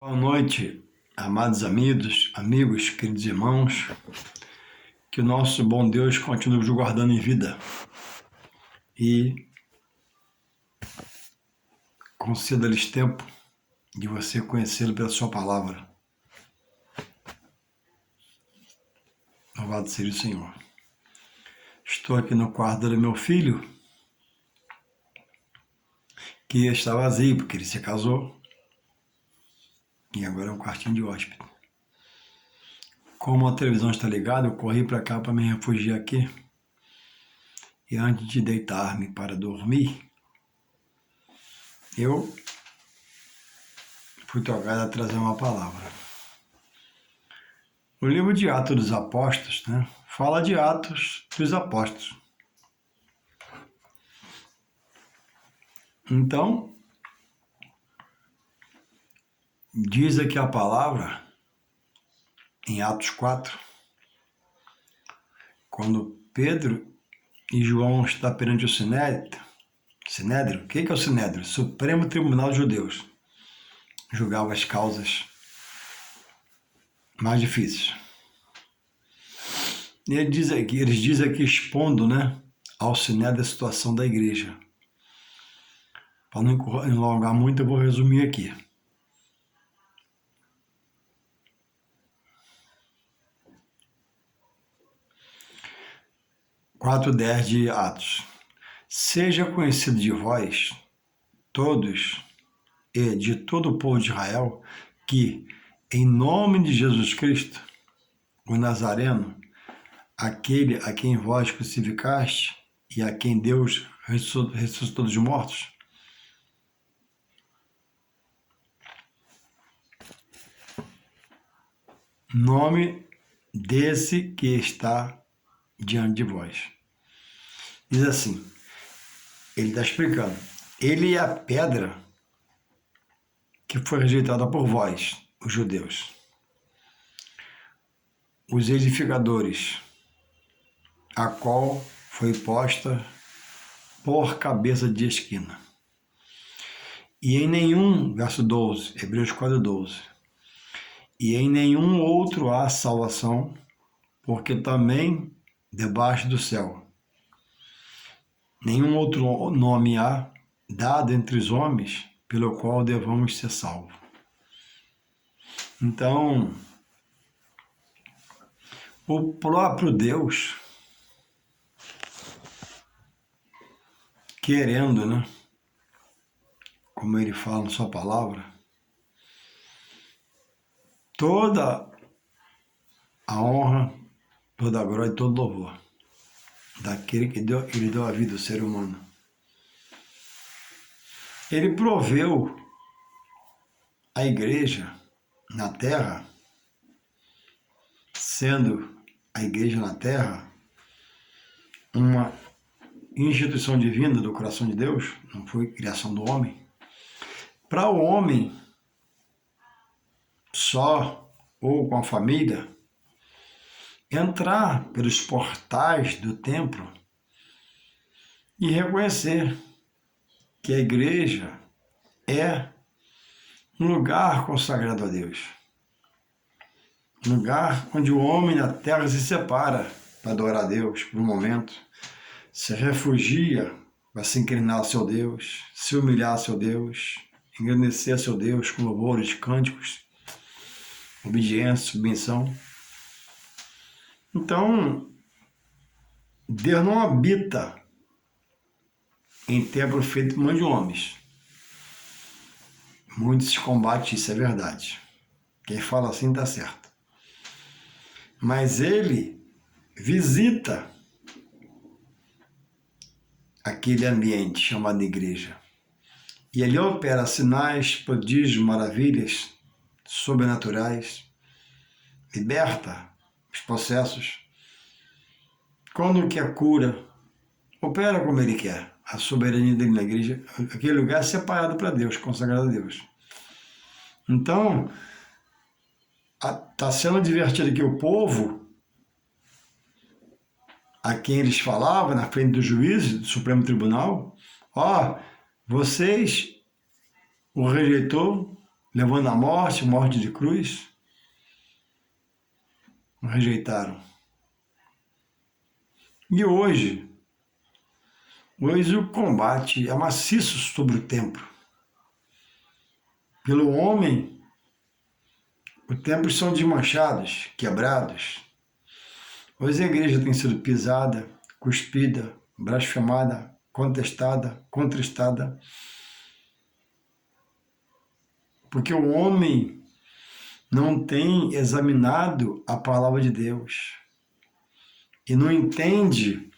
Boa noite, amados amigos, queridos irmãos. Que o nosso bom Deus continue nos guardando em vida e conceda-lhes tempo de você conhecê-lo pela sua palavra. Louvado seja o Senhor. Estou aqui no quarto do meu filho, que está vazio, porque ele se casou e agora é um quartinho de hóspede. Como a televisão está ligada, eu corri para cá para me refugiar aqui. E antes de deitar-me para dormir, eu fui tocado a trazer uma palavra. O livro de Atos dos Apóstolos, fala de Atos dos Apóstolos. Então, diz aqui a palavra, em Atos 4, quando Pedro e João estão perante o Sinédrio. O que é o Sinédrio? Supremo Tribunal de Judeus. Julgava as causas mais difíceis. E eles dizem aqui expondo, ao Sinédrio a situação da igreja. Para não enlongar muito, eu vou resumir aqui. Quatro 10 de Atos. Seja conhecido de vós, todos, e de todo o povo de Israel, que, em nome de Jesus Cristo, o Nazareno, aquele a quem vós crucificaste e a quem Deus ressuscitou dos mortos, nome desse que está diante de vós. Diz assim, ele está explicando, ele é a pedra que foi rejeitada por vós, os judeus, os edificadores, a qual foi posta por cabeça de esquina. E em nenhum, verso 12, Hebreus 4:12, e em nenhum outro há salvação, porque também debaixo do céu nenhum outro nome há dado entre os homens pelo qual devamos ser salvos. Então, o próprio Deus, querendo, como ele fala na sua palavra, toda a honra, toda a glória e todo louvor daquele que ele deu a vida ao ser humano. Ele proveu a igreja na terra, sendo a igreja na terra uma instituição divina do coração de Deus, não foi criação do homem. Para o homem, só ou com a família, entrar pelos portais do templo e reconhecer que a igreja é um lugar consagrado a Deus. Um lugar onde o homem na terra se separa para adorar a Deus por um momento, se refugia para se inclinar ao seu Deus, se humilhar ao seu Deus, engrandecer a seu Deus com louvores, cânticos, obediência, submissão. Então, Deus não habita em templo feito por mão de homens. Muitos combatem isso, é verdade. Quem fala assim está certo. Mas ele visita aquele ambiente chamado igreja. E ele opera sinais, prodígios, maravilhas sobrenaturais, liberta os processos. Quando quer cura, opera como ele quer. A soberania dele na igreja, aquele lugar é separado para Deus, consagrado a Deus. Então, está sendo divertido aqui o povo, a quem eles falavam, na frente do juiz, do Supremo Tribunal, vocês o rejeitou levando a morte de cruz, o rejeitaram. E hoje o combate é maciço sobre o templo. Pelo homem, os templos são desmanchados, quebrados. Hoje a igreja tem sido pisada, cuspida, blasfemada, contestada, contristada, porque o homem não tem examinado a palavra de Deus e não entende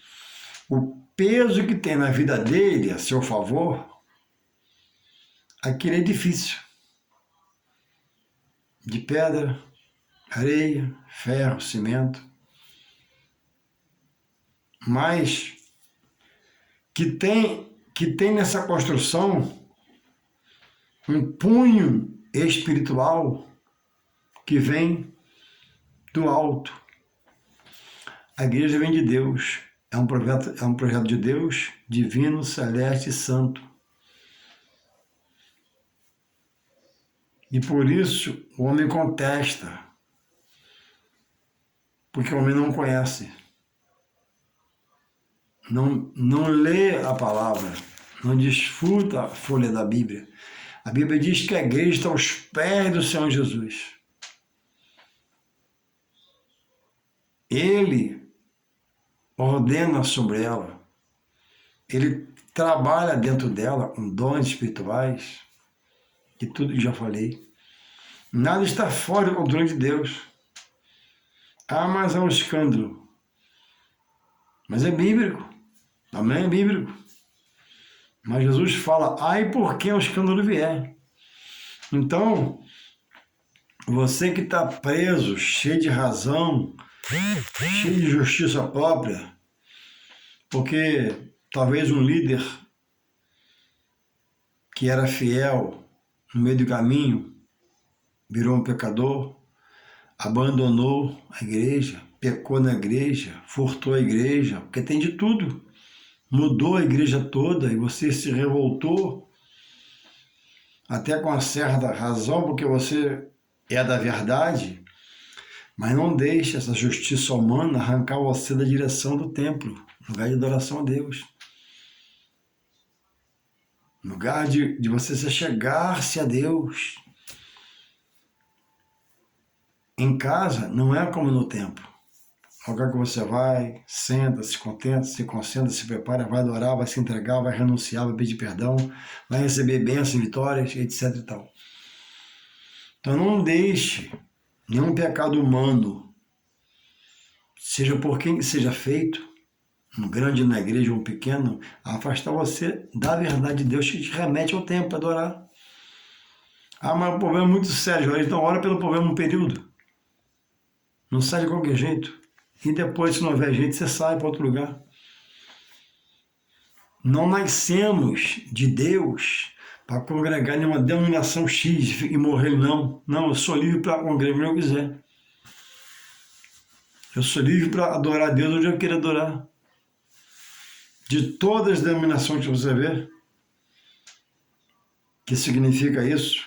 o peso que tem na vida dele a seu favor, aquele edifício de pedra, areia, ferro, cimento, mas que tem nessa construção um punho espiritual que vem do alto. A igreja vem de Deus, é um projeto de Deus, divino, celeste e santo. E por isso o homem contesta, porque o homem não conhece, não lê a palavra, não desfruta a folha da Bíblia. A Bíblia diz que a igreja está aos pés do Senhor Jesus. Ele ordena sobre ela, ele trabalha dentro dela com dons espirituais, e tudo que já falei. Nada está fora do controle de Deus. Ah, mas é um escândalo. Mas é bíblico. Também é bíblico. Mas Jesus fala, ai, porque o escândalo vier. Então, você que está preso, cheio de razão, cheio de justiça própria, porque talvez um líder que era fiel no meio do caminho virou um pecador, abandonou a igreja, pecou na igreja, furtou a igreja, porque tem de tudo. Mudou a igreja toda e você se revoltou, até com uma certa razão, porque você é da verdade, mas não deixe essa justiça humana arrancar você da direção do templo, lugar de adoração a Deus. Lugar de você se chegar-se a Deus. Em casa não é como no templo. Lugar que você vai, senta, se contenta, se concentra, se prepara, vai adorar, vai se entregar, vai renunciar, vai pedir perdão, vai receber bênçãos, vitórias, etc. e tal. Então não deixe nenhum pecado humano, seja por quem seja feito, um grande na igreja ou um pequeno, afastar você da verdade de Deus que te remete ao templo para adorar. Ah, mas o problema é muito sério, então ora pelo problema um período. Não sai de qualquer jeito. E depois, se não houver jeito, você sai para outro lugar. Não nascemos de Deus para congregar em uma denominação X e morrer, não. Não, eu sou livre para congregar onde eu quiser. Eu sou livre para adorar a Deus onde eu queira adorar. De todas as denominações que você vê, que significa isso?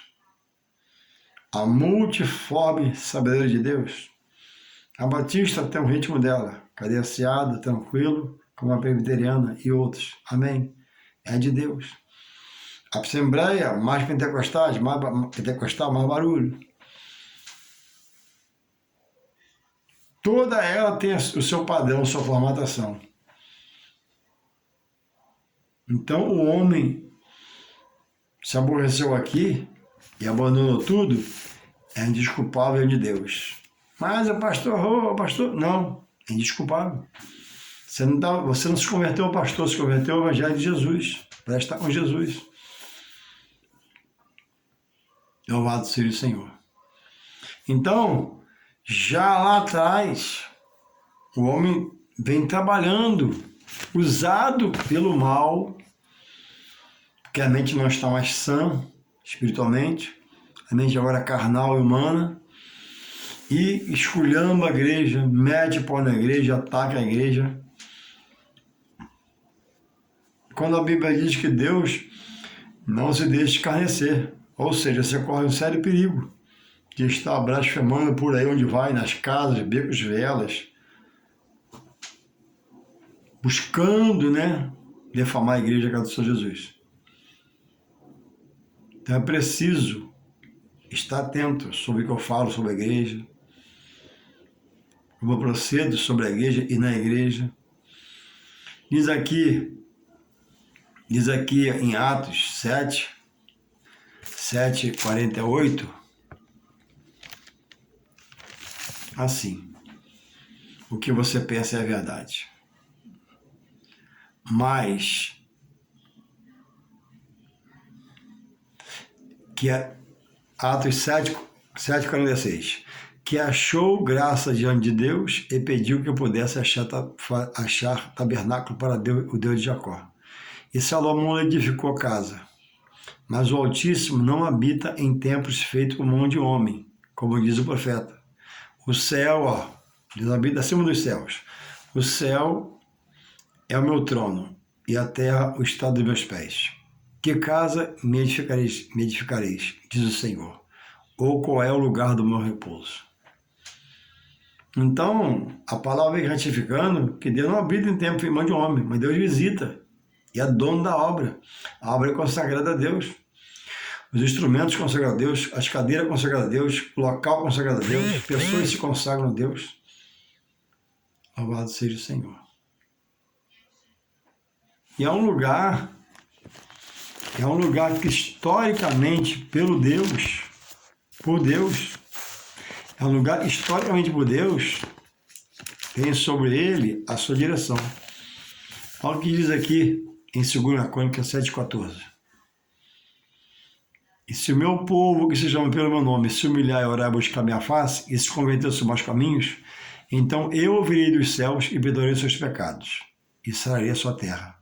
A multiforme sabedoria de Deus. A Batista tem o ritmo dela, cadenciado, tranquilo, como a presbiteriana e outros. Amém? É de Deus. A Assembleia, mais pentecostal, mais barulho. Toda ela tem o seu padrão, a sua formatação. Então o homem se aborreceu aqui e abandonou tudo, é indesculpável de Deus. Mas o pastor, não, é indesculpável. Você não se converteu ao pastor, se converteu ao evangelho de Jesus, para estar com Jesus. Louvado seja o Senhor. Então, já lá atrás, o homem vem trabalhando, usado pelo mal, porque a mente não está mais sã espiritualmente, a mente agora é carnal e humana, e esculhamba a igreja, mete pau na igreja, ataca a igreja. Quando a Bíblia diz que Deus não se deixa escarnecer, Ou seja, você corre um sério perigo de estar blasfemando por aí onde vai, nas casas, becos, vielas, buscando, né, defamar a igreja do Senhor Jesus. Então é preciso estar atento sobre o que eu falo sobre a igreja, como eu procedo sobre a igreja e na igreja. Diz aqui em Atos 7:48, assim: o que você pensa é verdade. Mas que é Atos 7:46, que achou graça diante de Deus e pediu que eu pudesse achar tabernáculo para Deus, o Deus de Jacó. E Salomão edificou a casa. Mas o Altíssimo não habita em templos feitos por mão de homem, como diz o profeta. O céu, Deus habita acima dos céus. O céu é o meu trono, e a terra o estado dos meus pés. Que casa me edificareis, diz o Senhor, ou qual é o lugar do meu repouso? Então, a palavra vem ratificando que Deus não habita em templo em mão de homem, mas Deus visita, e é dono da obra. A obra é consagrada a Deus. Os instrumentos consagrados a Deus, as cadeiras consagradas a Deus, o local consagrado a Deus, pessoas se consagram a Deus. Louvado seja o Senhor. E é um lugar que historicamente, por Deus, é um lugar historicamente por Deus, tem sobre ele a sua direção. Olha o que diz aqui em 2 Crônicas 7:14. E se o meu povo, que se chama pelo meu nome, se humilhar e orar e buscar minha face, e se converter sobre maus caminhos, então eu ouvirei dos céus e perdoarei os seus pecados, e sararei a sua terra.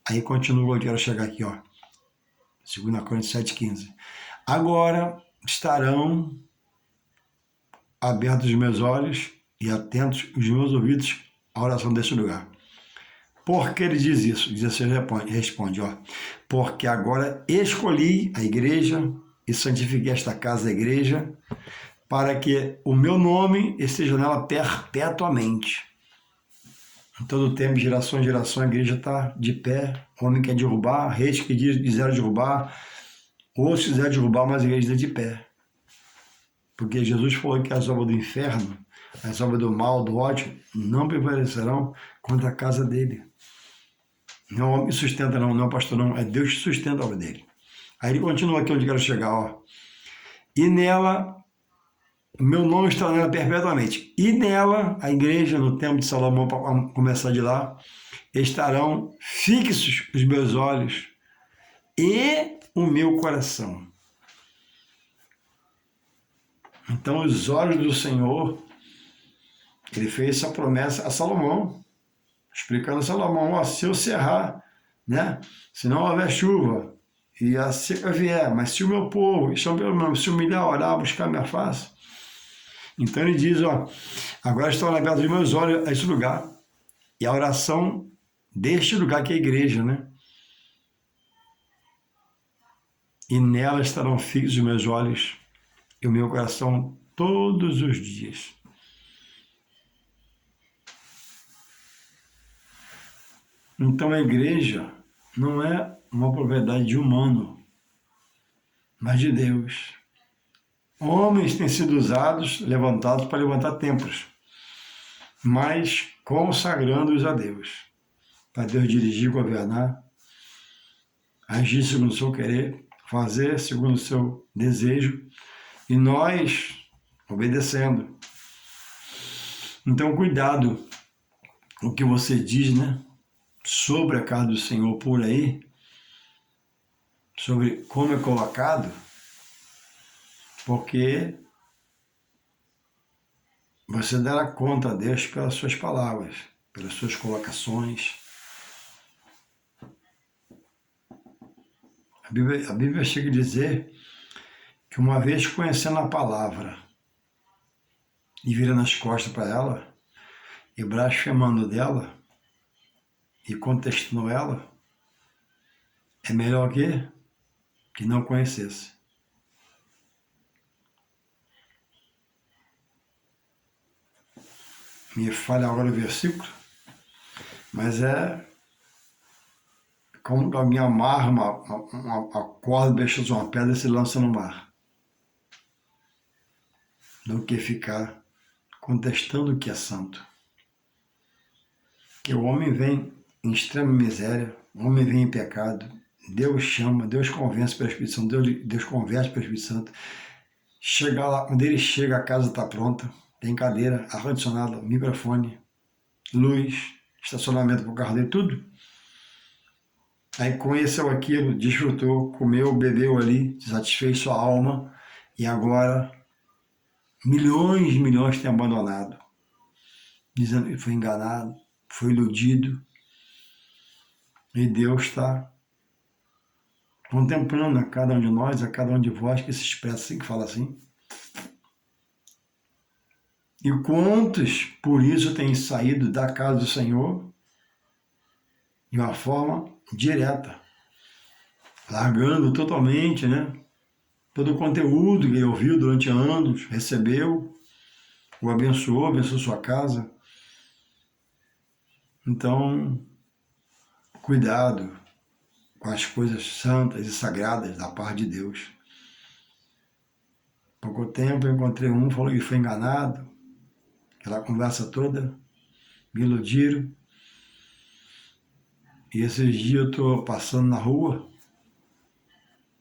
Aí continua, eu quero chegar aqui, 2 Crônicas 7:15. Agora estarão abertos os meus olhos e atentos os meus ouvidos à oração desse lugar. Por que ele diz isso? Diz assim, responde, porque agora escolhi a igreja e santifiquei esta casa, a igreja, para que o meu nome esteja nela perpetuamente. Em todo tempo, de geração em geração, a igreja está de pé. Homem quer derrubar, reis que quiseram derrubar, outros quiseram derrubar, mas a igreja está de pé. Porque Jesus falou que as obras do inferno, as obras do mal, do ódio, não prevalecerão contra a casa dele. Não é o homem que sustenta, não é o pastor, não. É Deus que sustenta a obra dele. Aí ele continua aqui onde eu quero chegar, E nela, o meu nome está nela perpetuamente. E nela, a igreja, no templo de Salomão, para começar de lá, estarão fixos os meus olhos e o meu coração. Então, os olhos do Senhor, ele fez essa promessa a Salomão, explicando a Salomão, se eu cerrar, né, se não houver chuva e a seca vier, mas se o meu povo, se humilhar, orar, buscar minha face, então ele diz, agora estão abertos os meus olhos a esse lugar, e a oração deste lugar que é a igreja, né, e nela estarão fixos os meus olhos e o meu coração todos os dias. Então a igreja não é uma propriedade de humano, mas de Deus. Homens têm sido usados, levantados para levantar templos, mas consagrando-os a Deus, para Deus dirigir, governar, agir segundo o seu querer, fazer segundo o seu desejo, e nós obedecendo. Então cuidado com o que você diz, né? Sobre a casa do Senhor por aí, sobre como é colocado, porque você dará conta a Deus pelas suas palavras, pelas suas colocações. A Bíblia chega a dizer que uma vez conhecendo a palavra e virando as costas para ela, e blasfemando dela, e contestando ela, é melhor que não conhecesse. me falha agora o versículo, mas é como que alguém amarra uma corda, deixa uma pedra e se lança no mar, do que ficar contestando o que é santo. Que o homem vem em extrema miséria, o homem vem em pecado, Deus chama, Deus convence pelo Espírito Santo, Deus converte pelo Espírito Santo. Chega lá, quando ele chega, a casa está pronta, tem cadeira, ar-condicionado, microfone, luz, estacionamento para o carro dele, tudo. Aí conheceu aquilo, desfrutou, comeu, bebeu ali, satisfez sua alma, e agora milhões têm abandonado, dizendo que foi enganado, foi iludido, e Deus está contemplando a cada um de nós, a cada um de vós que se expressa assim, que fala assim. E quantos, por isso, têm saído da casa do Senhor de uma forma direta, largando totalmente, né, todo o conteúdo que ele ouviu durante anos, recebeu, o abençoou sua casa. Então, cuidado com as coisas santas e sagradas da parte de Deus. Pouco tempo eu encontrei um, falou que foi enganado, aquela conversa toda, me iludiram. E esses dias eu estou passando na rua,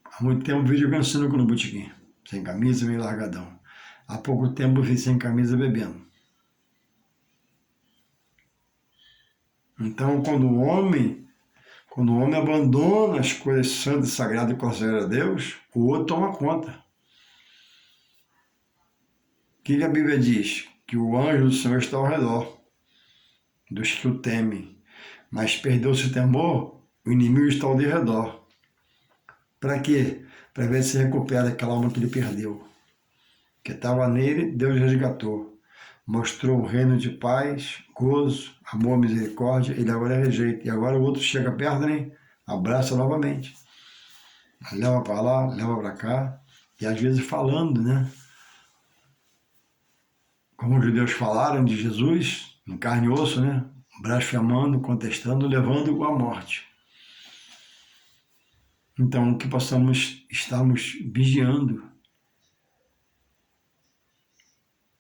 há muito tempo vi jogando sinuca no botequim, sem camisa, meio largadão. Há pouco tempo eu vi sem camisa bebendo. Então, quando o homem abandona as coisas santas e sagradas e consagra a Deus, o outro toma conta. O que a Bíblia diz? Que o anjo do Senhor está ao redor dos que o temem. Mas perdeu-se o temor, o inimigo está ao redor. Para quê? Para ver se recupera aquela alma que ele perdeu. Que estava nele, Deus resgatou. Mostrou um reino de paz, gozo, amor, misericórdia, ele agora rejeita. E agora o outro chega perto, né? Abraça novamente. Leva para lá, leva para cá. E às vezes falando, né? Como os judeus falaram de Jesus, em carne e osso, né? Blasfemando, contestando, levando-o à morte. Então, que possamos estarmos vigiando.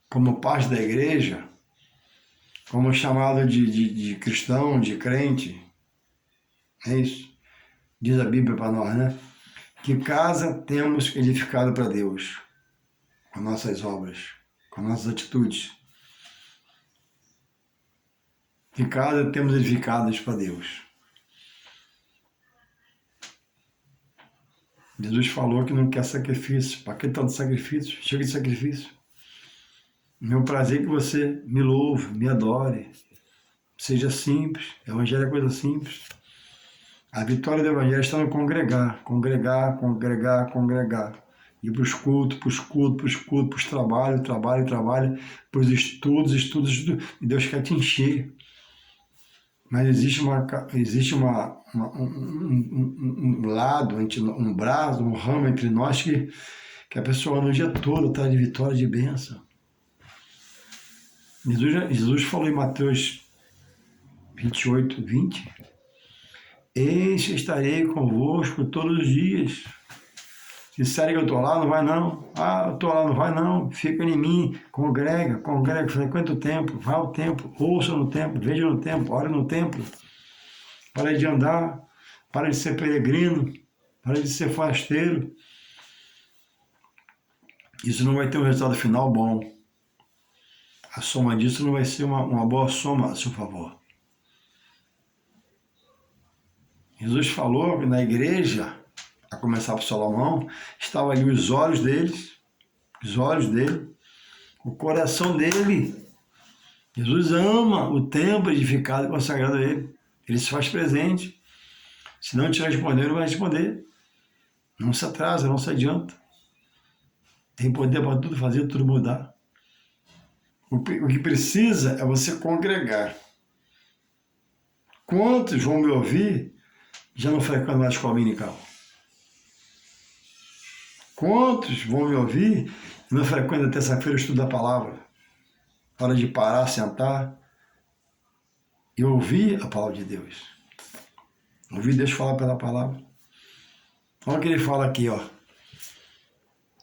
Como parte da igreja, como chamado de cristão, de crente, é isso? Diz a Bíblia para nós, né? Que casa temos edificado para Deus, com nossas obras, com nossas atitudes. Que casa temos edificadas para Deus. Jesus falou que não quer sacrifício. Para que tanto sacrifício? Chega de sacrifício. Meu prazer é que você me louve, me adore. Seja simples. O Evangelho é coisa simples. A vitória do Evangelho está no congregar. Congregar. Ir para os cultos, para os trabalhos, para os estudos. E Deus quer te encher. Mas existe um lado, um braço, um ramo entre nós que a pessoa no dia todo está de vitória, de bênção. Jesus falou em Mateus 28, 20, eis que estarei convosco todos os dias. Se disserem que eu estou lá, não vai não. Ah, eu estou lá, não vai não. Fica em mim, congrega, frequenta o templo, vá ao templo, ouça no templo, veja no templo, ore no templo. Para de andar, para de ser peregrino, para de ser forasteiro. Isso não vai ter um resultado final bom. A soma disso não vai ser uma boa soma a seu favor. Jesus falou que na igreja, a começar por Salomão, estavam ali os olhos dele, o coração dele. Jesus ama o templo edificado e consagrado a ele. Ele se faz presente. Se não te responder, ele vai responder. Não se atrasa, não se adianta. Tem poder para tudo fazer, tudo mudar. O que precisa é você congregar. Quantos vão me ouvir já não frequentam mais a escola dominical? Quantos vão me ouvir e não frequentam a terça-feira o estudo da palavra? hora de parar, sentar e ouvir a palavra de Deus. Ouvir Deus falar pela palavra. Olha o que ele fala aqui, ó.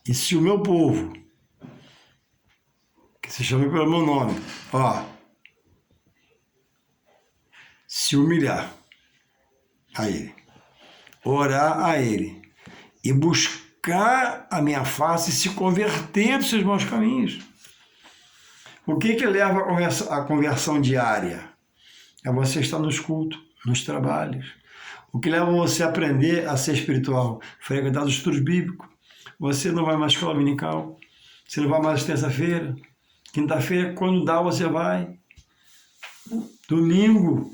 E se o meu povo, que se chama pelo meu nome, ó, se humilhar a ele, orar a ele e buscar a minha face e se converter dos seus maus caminhos. O que leva à conversão diária? É você estar nos cultos, nos trabalhos. O que leva você a aprender a ser espiritual? Frequentar os estudos bíblicos. Você não vai mais à escola dominical. Você não vai mais terça-feira. Quinta-feira, quando dá, você vai. Domingo,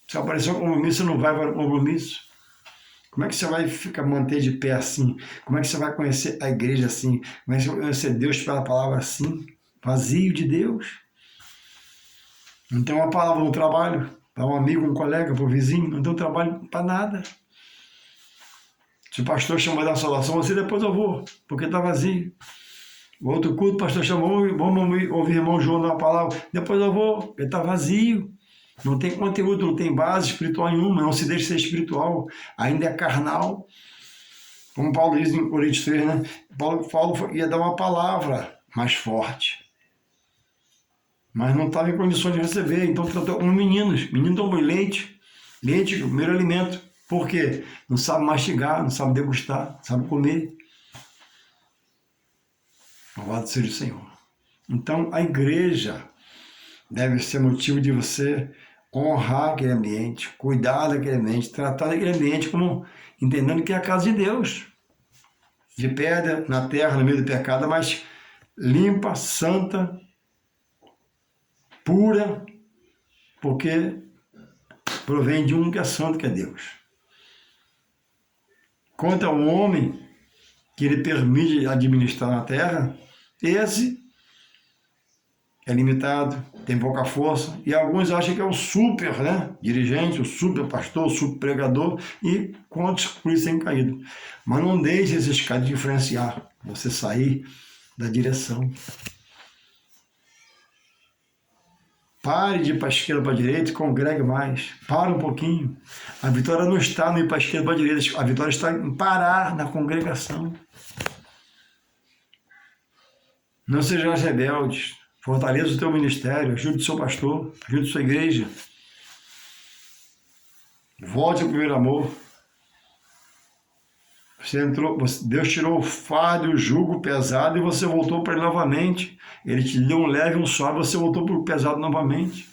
se aparecer um compromisso, você não vai para o compromisso. Como é que você vai manter de pé assim? Como é que você vai conhecer a igreja assim? Como é que você vai conhecer Deus pela palavra assim? Vazio de Deus. Não tem uma palavra no trabalho, para um amigo, um colega, para o vizinho, não tem um trabalho para nada. Se o pastor chamar da salvação, você depois eu vou, porque está vazio. O outro culto, o pastor chamou, vamos ouvir irmão João dar uma palavra, depois eu vou, porque está vazio. Não tem conteúdo, não tem base espiritual nenhuma, não se deixe ser espiritual, ainda é carnal. Como Paulo diz em Coríntios 3, né? Paulo ia dar uma palavra mais forte, mas não estava em condições de receber, então tratou como meninos. Meninos tomam leite, leite é o primeiro alimento. Por quê? Não sabe mastigar, não sabe degustar, não sabe comer. Louvado seja o Senhor. Então, a igreja deve ser motivo de você honrar aquele ambiente, cuidar daquele ambiente, tratar daquele ambiente como entendendo que é a casa de Deus. De pedra, na terra, no meio do pecado, mas limpa, santa, pura, porque provém de um que é santo, que é Deus. Quanto ao homem que ele permite administrar na terra, esse é limitado, tem pouca força, e alguns acham que é o super, né, dirigente, o super pastor, o super pregador, e quantos por isso têm caído. Mas não deixe esses caras de influenciar, você sair da direção. Pare de ir para a esquerda para a direita e congregue mais. Para um pouquinho. A vitória não está no ir para a esquerda para a direita, a vitória está em parar na congregação. Não sejais rebeldes. Fortaleça o teu ministério, ajude o seu pastor, ajude a sua igreja. Volte ao primeiro amor. Deus tirou o fardo e o jugo pesado e você voltou para ele novamente. Ele te deu um leve, um suave, você voltou para o pesado novamente.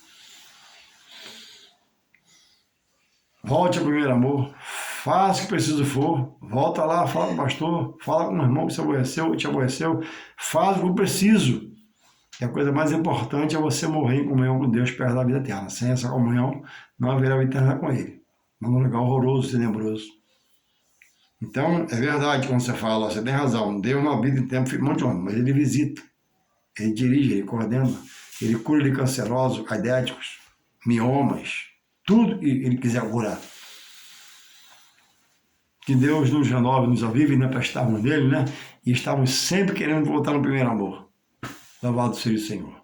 Volte ao primeiro amor. Faça o que preciso for. Volta lá, fala com o pastor, fala com o irmão que te aborreceu. Faz o que eu preciso. E a coisa mais importante é você morrer em comunhão com Deus perto da vida eterna. Sem essa comunhão, não haverá vida eterna com Ele. Mas num lugar horroroso, tenebroso. Então, é verdade quando você fala, você tem razão, Deus não habita em tempo muito longo, mas Ele visita, Ele dirige, Ele coordena, Ele cura de cancerosos, aidéticos, miomas, tudo que Ele quiser curar. Que Deus nos renove, nos avive, né, para estarmos nele, né? E estamos sempre querendo voltar no primeiro amor. Louvado seja o Senhor.